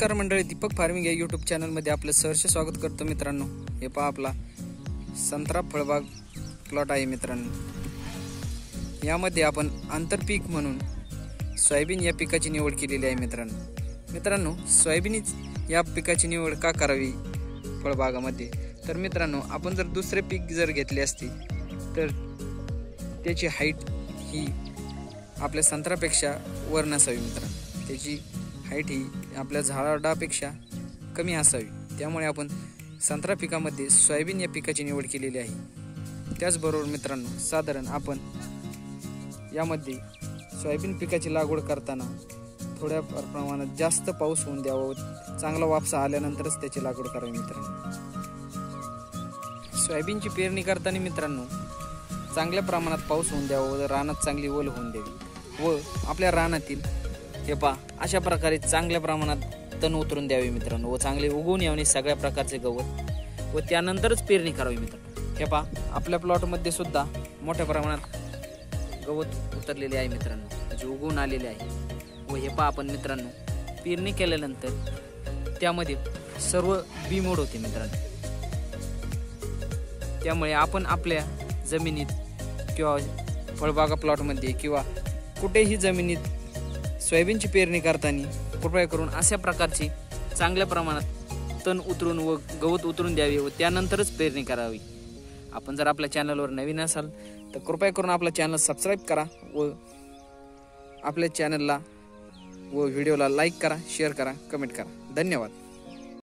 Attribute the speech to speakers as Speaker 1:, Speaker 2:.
Speaker 1: नमस्कार मंडळी, दीपक फार्मिंग या यूट्यूब चॅनलमध्ये आपलं सहर्ष स्वागत करतो मित्रांनो। हे पहा आपला संत्रा फळबाग प्लॉट आहे मित्रांनो। यामध्ये आपण आंतरपीक म्हणून सोयाबीन या पिकाची निवड केलेली आहे मित्रांनो। सोयाबीन या पिकाची निवड का करावी फळबागामध्ये, तर मित्रांनो आपण जर दुसरे पीक जर घेतले असते तर त्याची हाईट ही आपल्या संत्र्यापेक्षा वर नसावी मित्रांनो। त्याची हाईट ही आपल्या झाडापेक्षा कमी असावी, त्यामुळे आपण संत्रा पिकामध्ये सोयाबीन या पिकाची निवड केलेली आहे। त्याचबरोबर मित्रांनो साधारण आपण यामध्ये सोयाबीन पिकाची लागवड करताना थोड्या प्रमाणात जास्त पाऊस होऊन द्यावा, चांगला वापसा आल्यानंतरच त्याची लागवड करावी मित्रांनो। सोयाबीनची पेरणी करताना मित्रांनो चांगल्या प्रमाणात पाऊस होऊन द्यावा व रानात चांगली ओल होऊन द्यावी व आपल्या रानातील हे पहा अशा प्रकारे चांगल्या प्रमाणात तण उतरून द्यावे मित्रांनो व चांगले उगवून यावे सगळ्या प्रकारचे गवत व त्यानंतरच पेरणी करावी मित्रांनो। हे पहा आपल्या प्लॉटमध्ये सुद्धा मोठ्या प्रमाणात गवत उतरलेले आहे मित्रांनो, म्हणजे उगवून आलेले आहे। व हे पहा आपण मित्रांनो पेरणी केल्यानंतर त्यामध्ये सर्व बी मोड होते मित्रांनो। त्यामुळे आपण आपल्या जमिनीत किंवा फळबागा प्लॉटमध्ये किंवा कुठेही जमिनीत सोयाबीनची पेरणी करताना कृपया करून अशा प्रकारची चांगल्या प्रमाणात तण उतरून व गवत उतरून द्यावे व त्यानंतरच पेरणी करावी। आपण जर आपल्या चॅनलवर नवीन असाल तर कृपया करून आपला चॅनल सबस्क्राईब करा व आपल्या चॅनलला व व्हिडिओला लाईक करा, शेअर करा, कमेंट करा। धन्यवाद।